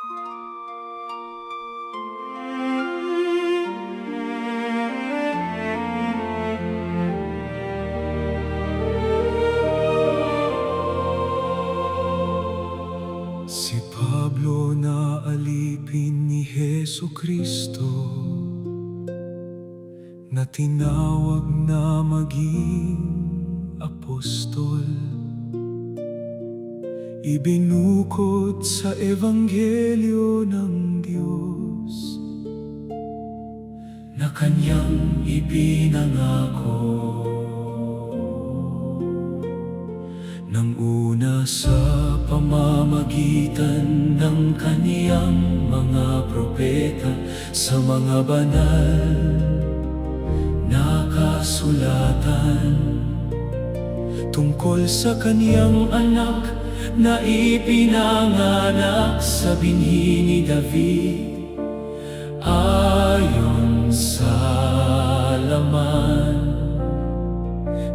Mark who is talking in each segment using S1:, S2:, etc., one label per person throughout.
S1: Si Pablo na alipin ni Jesucristo, na tinawag na maging apostol, ibinukod sa Ebanghelyo ng Diyos na Kanyang ipinangako. Nang una sa pamamagitan ng Kaniyang mga propeta, sa mga banal na kasulatan, tungkol sa Kaniyang anak na ipinanganak sa binhi ni David, ayon sa laman,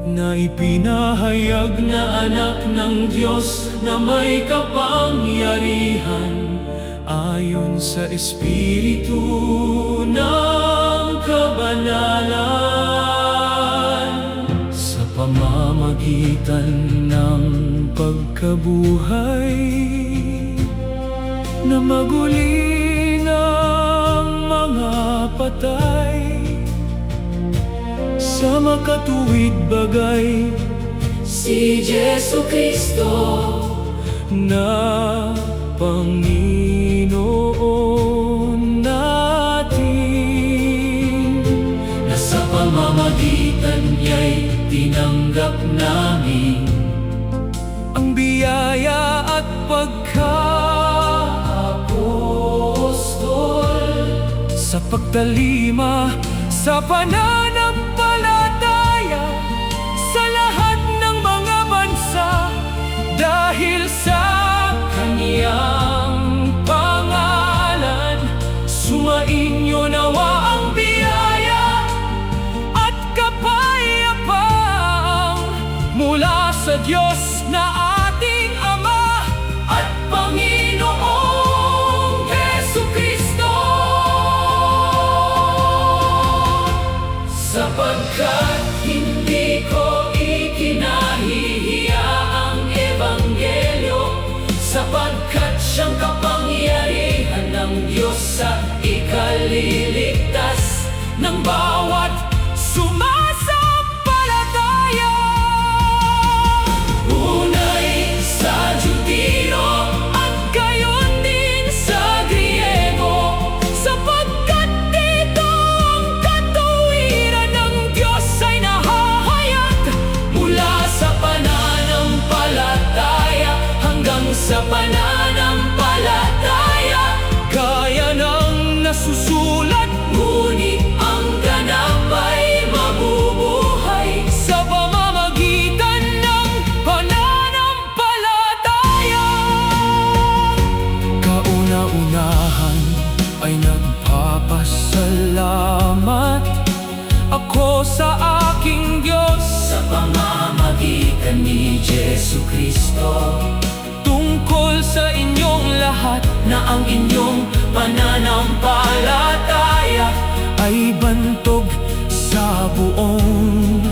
S1: na ipinahayag na anak ng Diyos na may kapangyarihan, ayon sa Espiritu ng kabanalan, sa pamamagitan ng pagkabuhay na maguling ang mga patay, sa makatuwid bagay,
S2: si Jesucristo
S1: na Panginoon natin,
S2: na sa pamamagitan niya'y tinanggap namin
S1: ang biyaya at pagka-apostol, sa pagtalima sa pananampalataya sa lahat ng mga bansa, dahil sa Kaniyang pangalan. Sumainyo nawa ang biyaya at kapayapaan mula sa Diyos na ating Ama at Panginoong Jesucristo, sapagkat hindi ko ikinahihiya ang Ebanghelyo, sapagkat siyang kapangyarihan ng Diyos sa ikaliligtas ng bawat sumasampalataya. Unay sa Judeo at gayon din sa Griego, sapagkat dito ang katuwiran ng Diyos ay nahahayag mula sa pananampalataya hanggang sa pananampalataya, gaya ng nasusulat, ngunit ang ganap ay mabubuhay sa pamamagitan ng pananampalataya. Kauna-unahan ay nagpapasalamat ako sa aking Diyos,
S2: sa pamamagitan ni Jesucristo,
S1: tungkol sa inyong lahat,
S2: na ang inyong pananampalataya
S1: ay bantog sa buong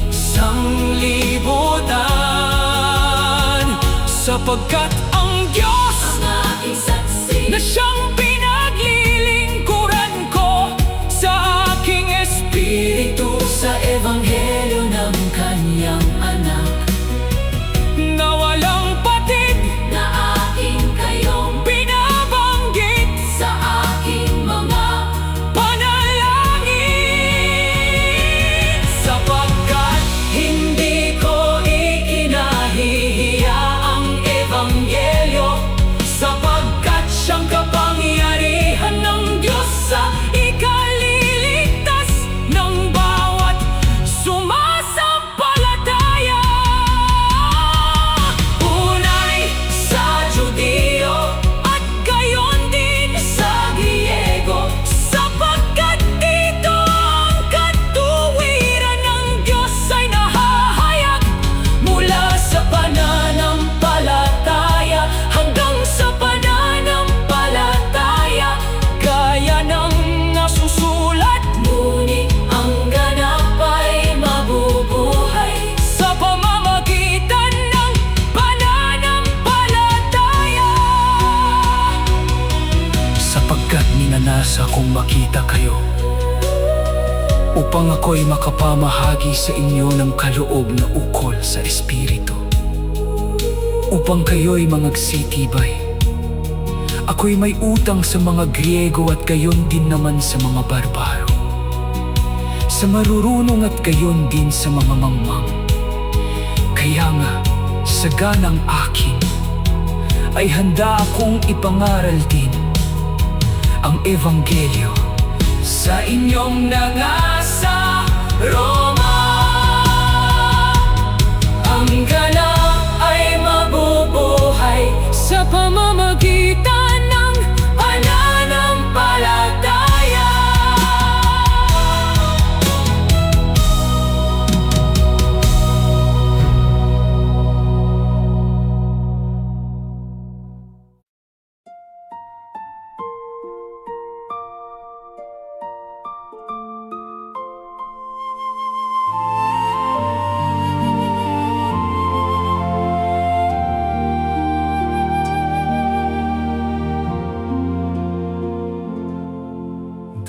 S1: sanglibutan, sapagkat ang Diyos
S2: ang aking saksi,
S1: na siyang pinaglilingkuran ko sa aking espiritu,
S2: sa Ebanghelyo ng Kaniyang anak,
S1: na walang patid
S2: na aking kayong
S1: binabanggit
S2: sa aking mga
S1: panalangin, sapagkat hindi ko ikinahihiya ang Ebanghelyo, sapagkat siyang kapal Iminanasa kong makita kayo, upang ako'y makapamahagi sa inyo ng kaloob na ukol sa Espiritu, upang kayo'y mangagsitibay. Ako'y may utang sa mga Griego at gayon din naman sa mga barbaro, sa marurunong at gayon din sa mga mangmang. Kaya nga, sa ganang akin, ay handa akong ipangaral din ang Ebanghelyo sa inyong nangasa Roma. Ang ganap ay mabubuhay sa pamamagitan ng pananampalataya.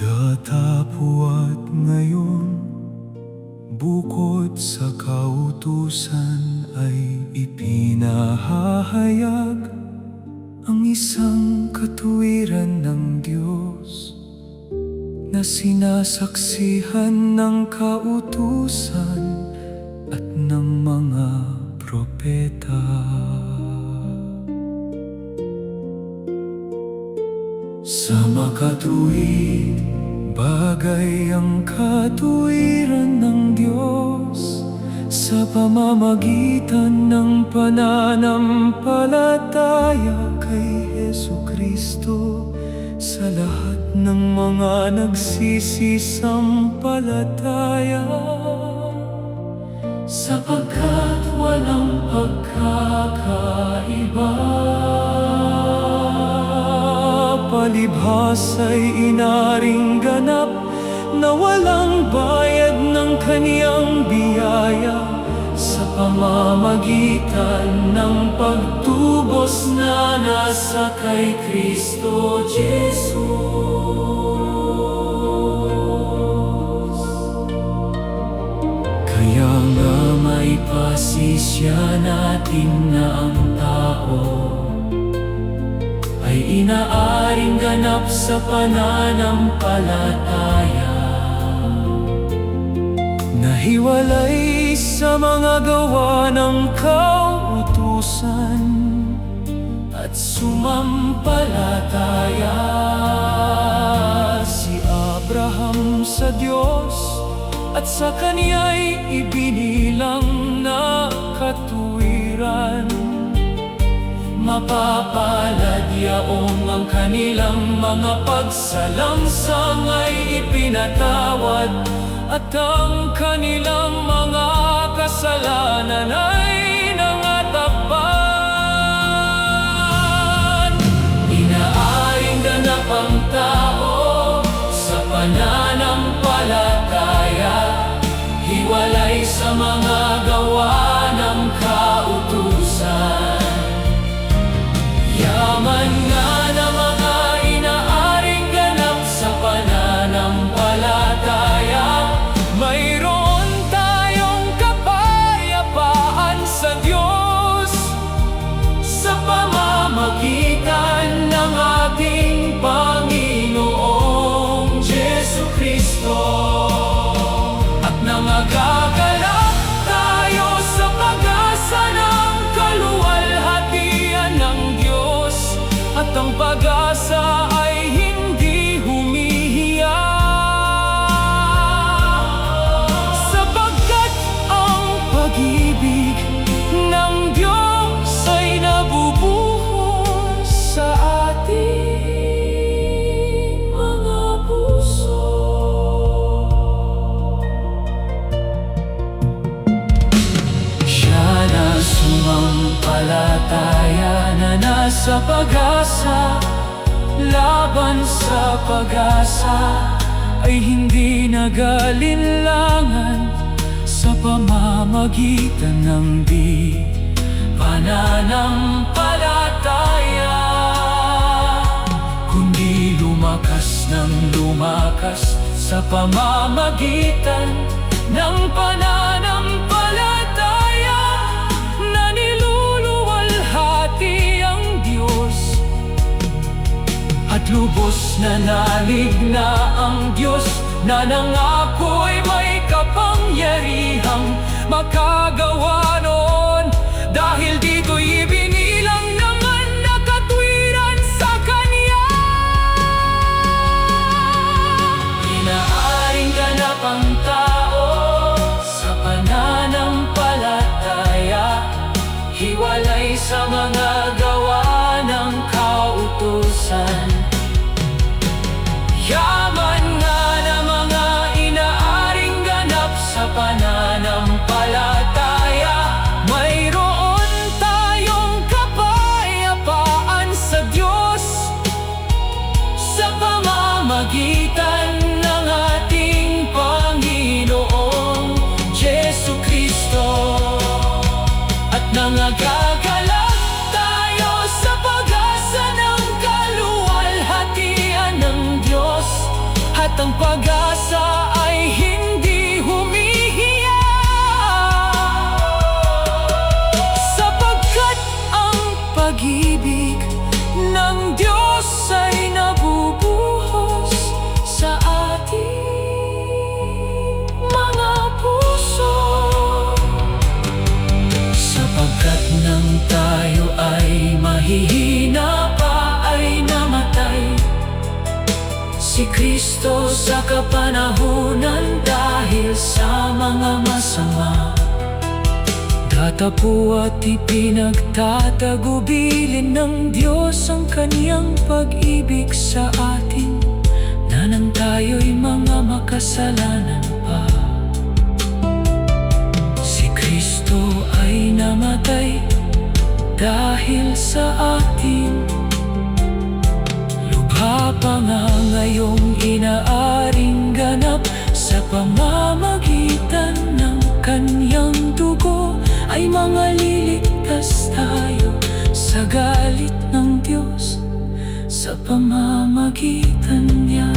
S3: Datapwat ngayon, bukod sa kautusan ay ipinahahayag ang isang katuwiran ng Diyos na sinasaksihan ng kautusan at ng mga propeta. Sa makatuwid, bagay ang katuwiran ng Diyos sa pamamagitan ng pananampalataya kay Jesucristo sa lahat ng mga nagsisisampalataya, sapagkat walang pagkakaiba. Palibhas ay inaring ganap na walang bayad ng kaniyang biyaya sa pamamagitan ng pagtubos na nasa kay Kristo Jesus. Kaya nga may pasisya natin na ang tao ay inaaring ganap sa pananampalataya, nahiwalay sa mga gawa ng kautusan at sumampalataya. Si Abraham sa Diyos at sa kaniya'y ibinilang na katuwiran. Mapapalad yaong ang kanilang mga pagsalangsang ay ipinatawad, at ang kanilang mga kasalanan ay nangatakpan. Inaaring ganap ang tao sa pananampalataya, hiwalay sa mga gawa ng kautusan. Yaman nga na mga inaaring ganap sa pananampalataya, mayroon tayong kapayapaan sa Diyos sa pamamagitan ng ating Panginoong Jesucristo. At nangagagalak tayo sa pag-asa ng kaluwalhatian ng Diyos, at ang pag-asa ay hindi humihiyak, sapagkat ang pag-ibig ng Diyos ay nabubuhos sa ating mga puso. Siya na sumampalataya na nasa pag-asa, laban sa pag-asa ay hindi nag-alinlangan sa pamamagitan ng pananampalataya, kundi lumakas
S1: nang lumakas sa pamamagitan ng pananampalataya na niluluwalhati ang Diyos. At lubos na nalig na ang Diyos na nangako'y may kapangyarihang makagawa noon. Dahil dito'y ibinilang naman na katwiran sa Kanya. Inaaring ganap ang tao sa pananampalataya, hiwalay sa mga gawa ng kautusan. Yaman nga na mga inaaring ganap sa pananampalataya, mayroon tayong kapayapaan sa Diyos sa pamamagitan ng ating Panginoong Jesucristo. At nangagagalak tayo sa pag-asa ng kaluwalhatian ng Diyos, at ang pag-asa ay hindi humihiyak, sapagkat ang pag-ibig ng Diyos ay nabubuhos sa ating mga puso. Sapagkat nang tayo ay mahihina pa ay namatay si Kristo sa kapanahunan dahil sa mga masama. Tatapo at ipinagtatagubilin ng Diyos ang Kaniyang pag-ibig sa atin, na nang tayo'y mga makasalanan pa. Si Kristo ay namatay dahil sa atin. Lubha pa nga ngayong inaaring ganap sa pamamagitan ng Kaniyang dugo, ay mga liligtas tayo sa galit ng Diyos sa pamamagitan niya.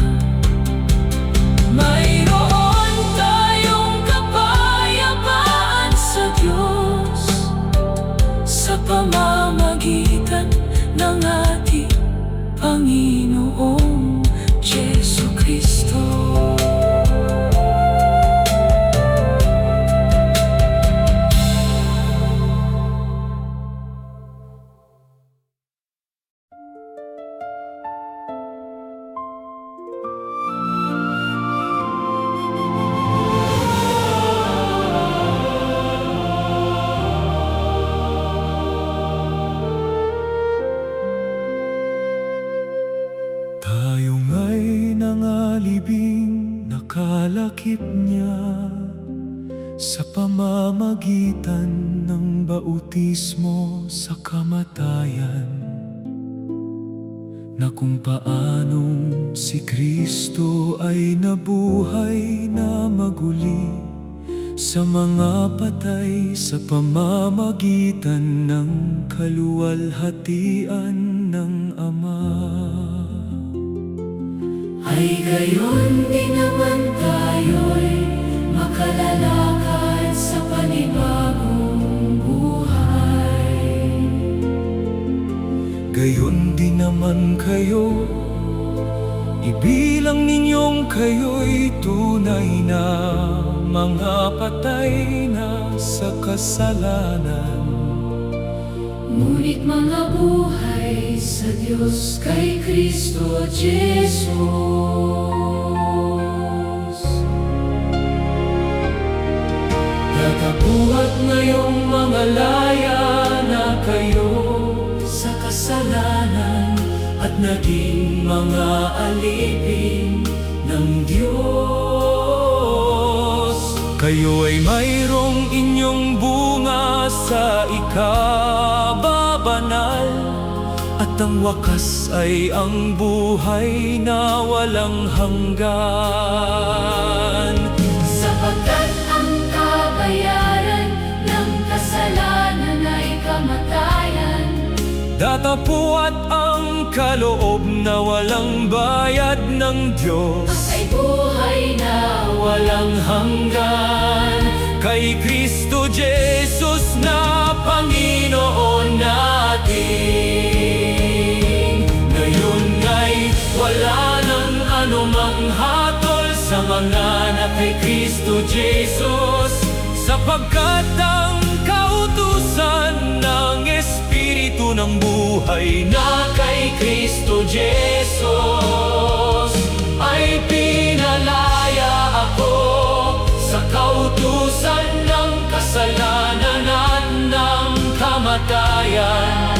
S1: Mayroon tayong kapayapaan sa Diyos sa pamamagitan ng ating Panginoong Jesucristo. Tayo nga'y nangalibing nakalakip niya sa pamamagitan ng bautismo sa kamatayan, na kung paanong si Kristo ay nabuhay na maguli sa mga patay sa pamamagitan ng kaluwalhatian ng Ama.
S2: Ay gayon din naman tayo'y makalalakad sa panibagong buhay.
S1: Gayon din naman kayo, ibilang ninyong kayo'y tunay na mga patay na sa kasalanan.
S2: Ngunit mga buhay sa Diyos kay Kristo Jesus.
S1: Tatapuat ngayong mga laya na kayo sa kasalanan, at naging mga alipin ng Diyos. Kayo ay mayroong inyong bunga sa ikababanal, at ang wakas ay ang buhay na walang hanggan.
S2: Sapagkat ang kabayaran ng kasalanan ay kamatayan,
S1: Datapuat ang kaloob na walang bayad
S3: ng Diyos
S2: ay buhay na
S3: walang hanggan. Kay Kristo Jesus na Panginoon natin. Ngayon nga'y wala nang anumang hatol sa mga na kay Kristo Jesus, sapagkat ang kautusan ng Espiritu ng buhay na kay Kristo Jesus ay pinalaya ako sa kautusan ng kasalanan at ng kamatayan.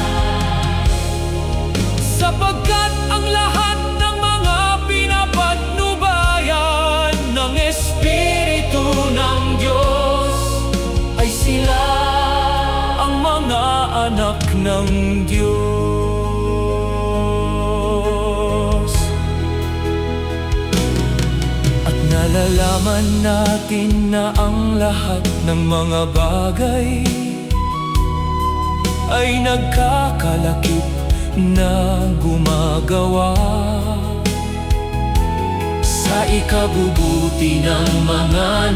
S3: Sapagkat ang lahat ng mga pinapatnubayan ng Espiritu ng Diyos ay sila ang mga anak ng Diyos. At nalalaman natin na ang lahat ng mga bagay ay nagkakalakip na gumagawa sa ikabubuti ng mga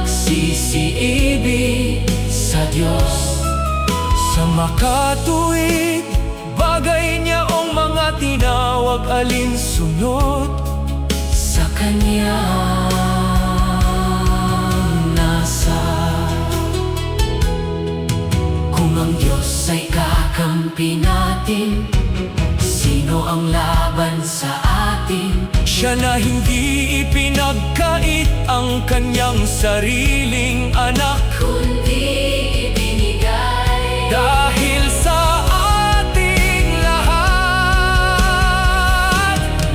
S3: nagsisiibig sa Diyos. Sa makatuwid, bagay niya ang mga tinawag alinsunod sa Kanyang nasa. Kung ang Diyos ay kakampi natin, sino ang laban sa atin? Siya na hindi ipinagkait ang Kanyang sariling anak,
S2: kundi ibinigay
S3: dahil sa ating lahat.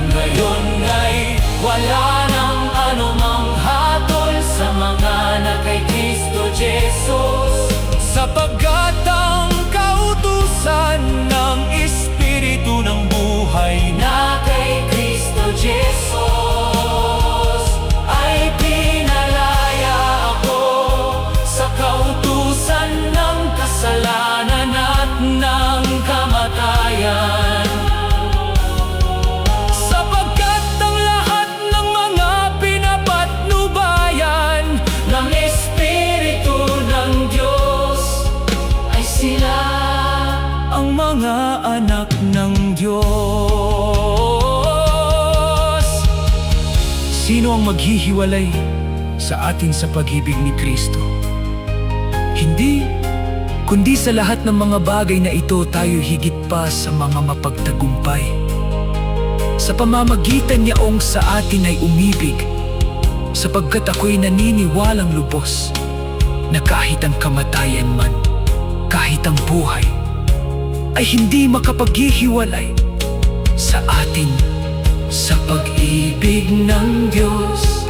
S3: Ngayon nga'y wala nang anumang hatol sa mga na kay Kristo Jesus, sapagkat ang kautusan ng Espiritu ng buhay na kay Kristo Jesus ay pinalaya ako sa kautusan ng kasalanan at ng kamatayan. Sapagkat ang lahat ng mga pinapatnubayan ng Espiritu ng Diyos ay sila ang mga anak ng Diyos. Sino ang maghihiwalay sa atin sa pag-ibig ni Kristo? Hindi, kundi sa lahat ng mga bagay na ito tayo higit pa sa mga mapagtagumpay. Sa pamamagitan niyaong sa atin ay umibig, sapagkat ako'y naniniwalang lubos na kahit ang kamatayan man, kahit ang buhay, ay hindi makapaghihiwalay sa atin sa pag-ibig ng Diyos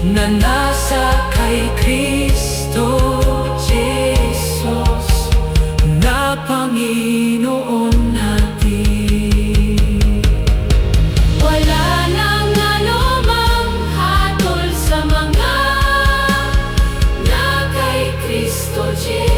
S3: na nasa kay Kristo Jesus na Panginoon natin.
S2: Wala nang anumang hatol sa mga na kay Kristo Jesus.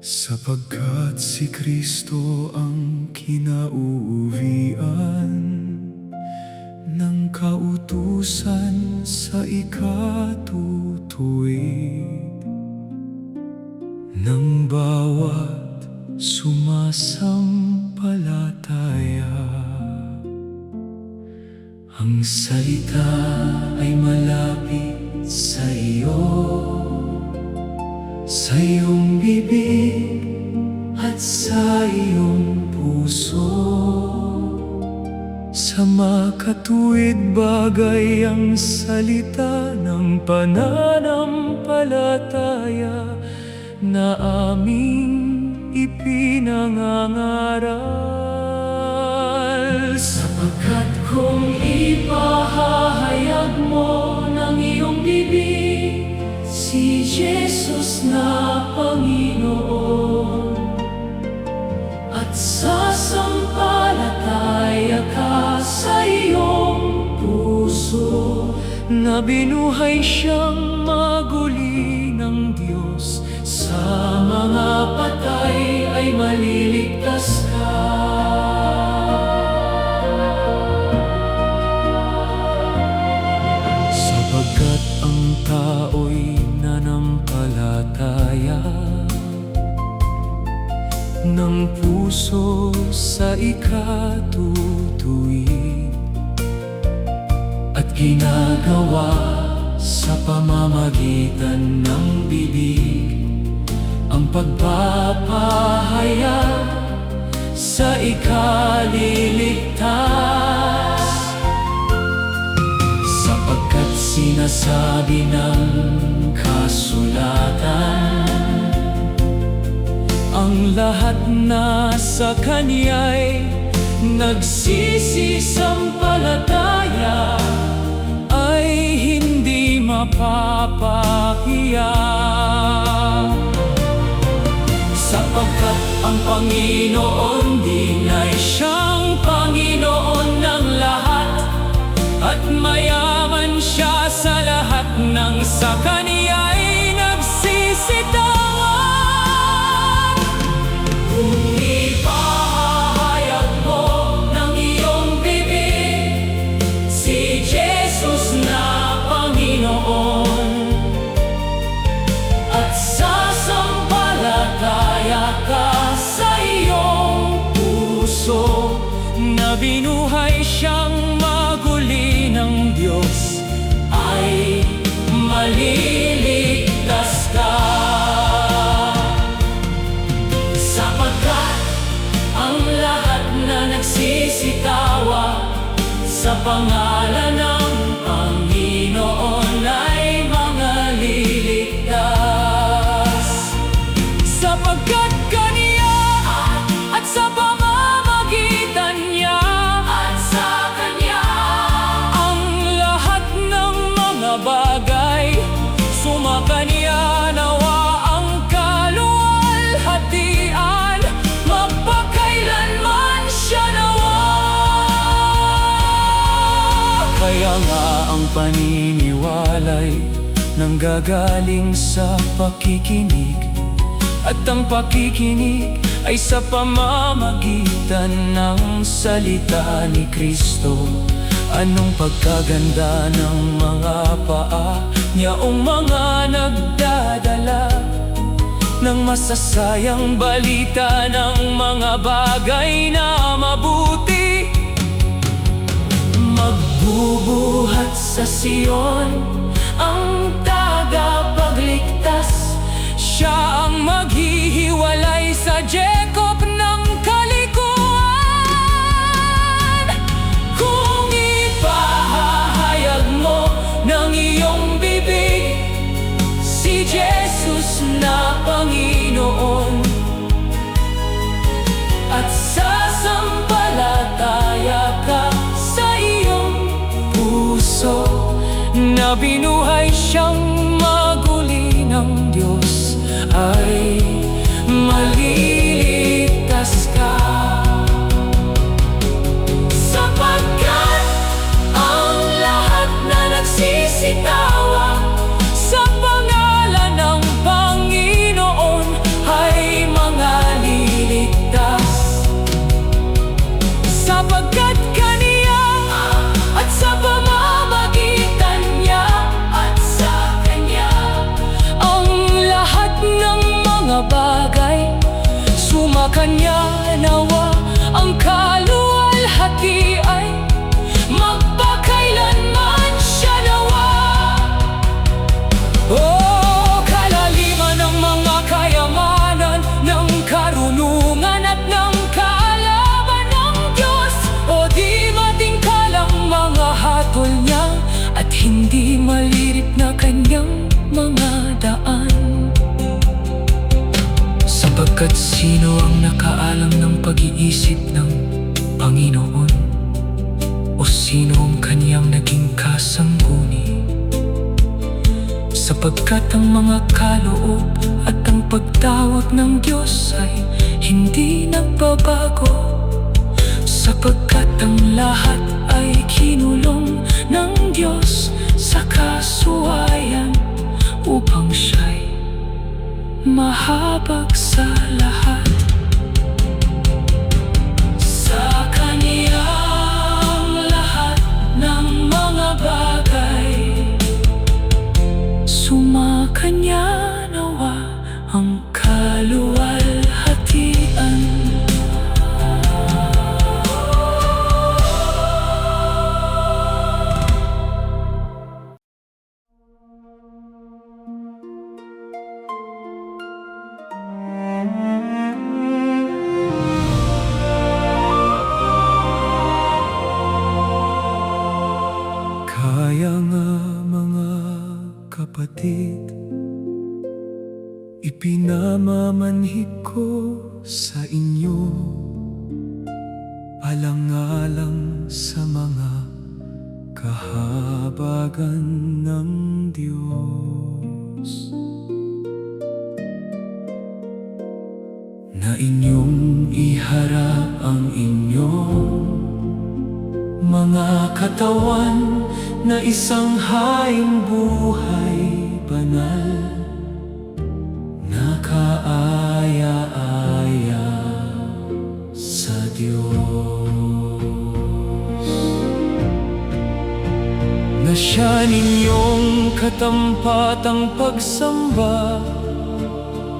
S3: Sapagkat si Kristo ang kinauuwian ng kautusan sa ikatutuwid ng bawat sumasampalataya. Ang salita ay malapit sa iyo, sa iyong bibig at sa iyong puso. Sa makatuwid bagay ang salita ng pananampalataya na aming ipinangangaral. Sapagkat kung ipahahayag mo na
S2: ng iyong bibig, si Jesus na Panginoon. At sasampalataya ka sa iyong puso, na binuhay siyang maguli ng Diyos. Sa mga patay ay maliligtas ka.
S3: Sapagkat ang tao'y nanampalataya ng puso sa ikatutuwid at ginagawa sa pamamagitan ng bibig ang pagpapahayag sa ikaliligtas. Sapagkat sinasabi ng kasulatan, ang lahat na sa Kanya'y nagsisisampalataya ay hindi mapapahiya. Sapagkat ang Panginoon din ay siyang Panginoon ng lahat, at mayaman siya sa lahat ng sa Kaniya'y nagsisitawan. Kung ipahayag mo ng iyong bibig, si Jesus na Panginoon, at sasampalataya ka sa iyong puso, na binuhay siyang maguli ng Diyos, ay maliligtas ka. Sapagkat ang lahat na nagsisitawa sa pangalan ng Panginoon ay mga liligtas. Sapagkat Kaniya at sa pamamagitan niya
S2: At sa Kanya
S3: ang lahat ng mga bagay, sumakanya nawa ang kaluwalhatian, magpakailanman siya nawa. Kaya nga ang paniniwalay nanggagaling sa pakikinig, at ang pakikinig ay sa pamamagitan ng salita ni Kristo. Anong pagkaganda ng mga paa niyaong mga nagdadala ng masasayang balita ng mga bagay na mabuti. Magbubuhat sa Sion ang tagapagligtas, siya ang maghihiwalay sa Jacob ng kalikuan. Kung ipahahayag mo ng iyong bibig, si Jesus na Panginoon, at sasampalataya ka sa iyong puso, na binuhay siyang maguli ng Diyos, ay maliligtas ka. Sapagkat ang lahat na nagsisitawa sa pangalan ng Panginoon ay mga liligtas. Sapagkat Kaniya at sa pamamagitan niya
S2: at sa Kanya
S3: ang lahat ng mga bagay, sumakanya nawa ang kaluwalhati ay magpakailanman siya nawa. Oh, kalaliman ng mga kayamanan, ng karunungan at ng kaalaman ng Diyos, o di matingkalang mga hatol niya, at hindi malirit na kanyang mga daan. Sapagkat sino ang nakaalam ng pag-iisip ng Panginoon, o sino ang kanyang naging kasangguni?
S1: Sapagkat ang mga kaloob at ang pagtawag ng Diyos ay hindi nagbabago. Sapagkat ang lahat ay kinulong ng Diyos sa kasuwayan upang siya'y mahabag sa lahat. Sa Kaniyang lahat ng mga bagay sumakanya nawa ang kaluwalhatian.
S3: Kaya nga mga kapatid, ipinamamanhik ko sa inyo, alang-alang sa mga kahabagan ng Diyos, na inyong iharap ang inyong mga katawan na isang haing buhay banal, nakaaya-aya sa Diyos, na siya ninyong katampatang pagsamba.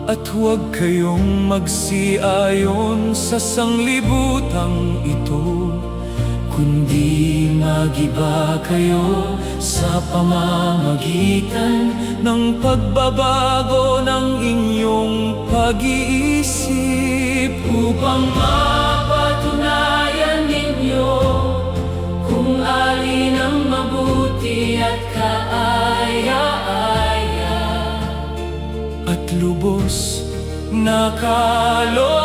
S3: At huwag kayong magsiayon sa sanglibutang ito, kundi magiba kayo sa pamamagitan ng pagbabago ng inyong pag-iisip, upang mapatunayan ninyo kung alin ang mabuti at kaaya-aya at lubos na kalooban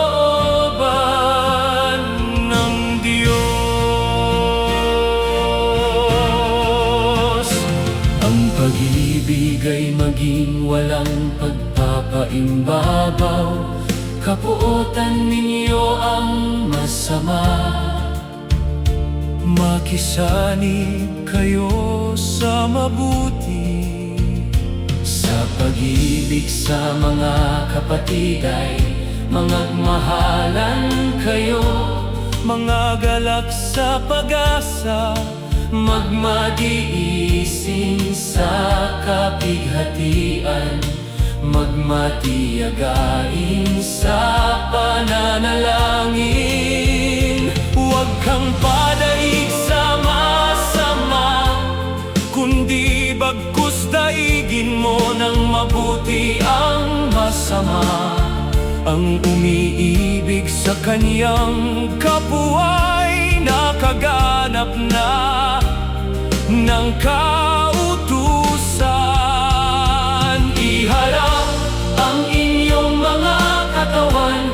S3: ng Diyos. Ang pag-ibig ay maging walang pagpapaimbabaw, kapuotan ninyo ang masama, makisanib kayo sa mabuti. Sa pag-ibig sa mga kapatid ay mangagmahalan kayo, mga galak sa pag-asa, magmatiisin sa kapighatian, magmatiyagain sa pananalangin. Huwag kang padaig sa masama, kundi bagkus daigin mo ng mabuti ang masama. Ang umiibig sa kaniyang kapwa'y nakaganap na ng kautusan. Iharap ang inyong mga katawan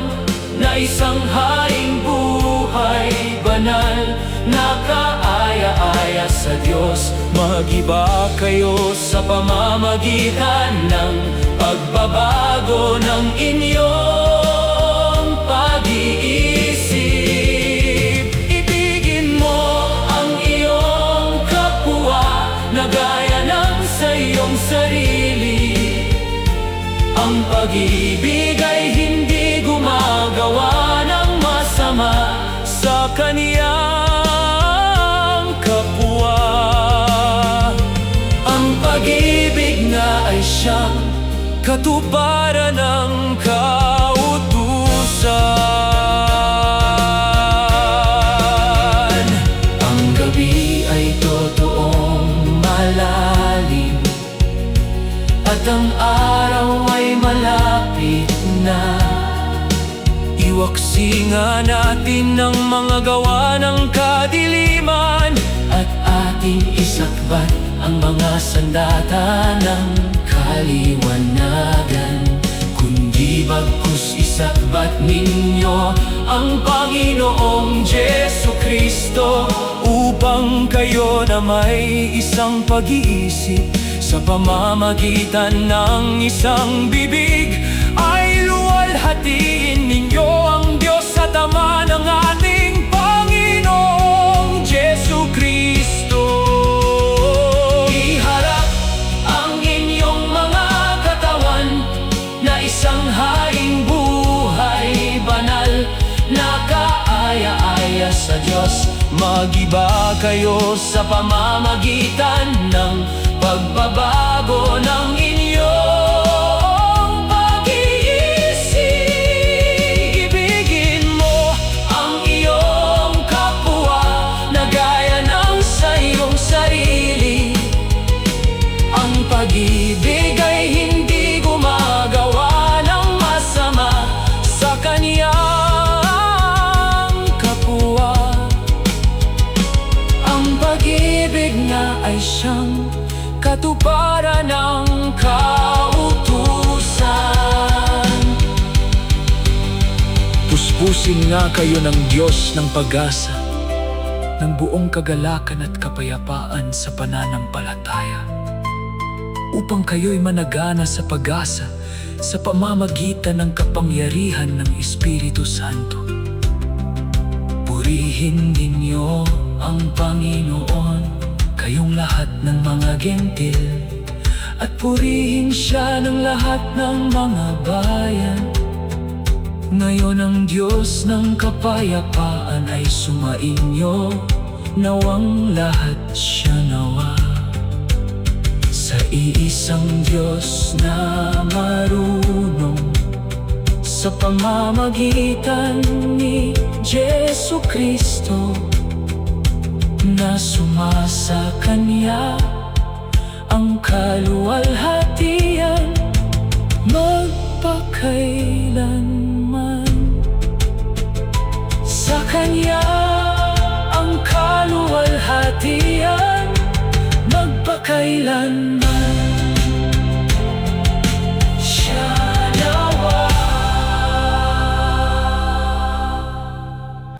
S3: na isang haing buhay banal, nakaaya-aya sa Diyos. Magiba kayo sa pamamagitan ng pagbabago ng inyong pag-iisip. Ibigin mo ang iyong kapwa na gaya ng sa iyong sarili. Ang pag-ibig ay hindi gumagawa ng masama sa kaniyang kapwa. Ang pag-ibig nga ay siyang katuparan ng kautusan. Ang gabi ay totoong malalim, at ang araw ay malapit na. Iwaksi nga natin ang mga gawa ng kadiliman, at ating isakbat ang mga sandata ng kaliwanagan. Kundi bagkus isakbat ninyo ang Panginoong Jesu-Kristo, upang kayo na may isang pag-iisip Sa pamamagitan ng isang bibig ay luwalhatiin ninyo ang Diyos at Ama ng ating Panginoong Jesu Kristo.
S2: Iharap ang inyong mga katawan na isang haing buhay banal na kaaya-aya sa Diyos.
S3: Mag-iba kayo sa pamamagitan ng pagbabago ng inyong pag-iisip. Ibigin mo ang iyong kapwa na gaya ng sa iyong sarili. Ang pag-ibig ay hindi gumagawa ng masama sa kaniyang kapwa. Ang pag-ibig nga ay siyang katuparan ng kautusan. Puspusin nga kayo ng Diyos ng pag-asa, ng buong kagalakan at kapayapaan sa pananampalataya, upang kayo'y managana sa pag-asa sa pamamagitan ng kapangyarihan ng Espiritu Santo. Purihin ninyo ang Panginoon, kayong lahat ng mga gentil, at purihin siya ng lahat ng mga bayan. Ngayon ang Diyos ng kapayapaan ay sumainyo, nawang lahat siya nawa. Sa iisang Diyos na marunong, sa pamamagitan ni Jesu Kristo, na sumasa Kanya ang kaluwalhatian magpakailanman. Sa Kanya ang kaluwalhatian magpakailanman.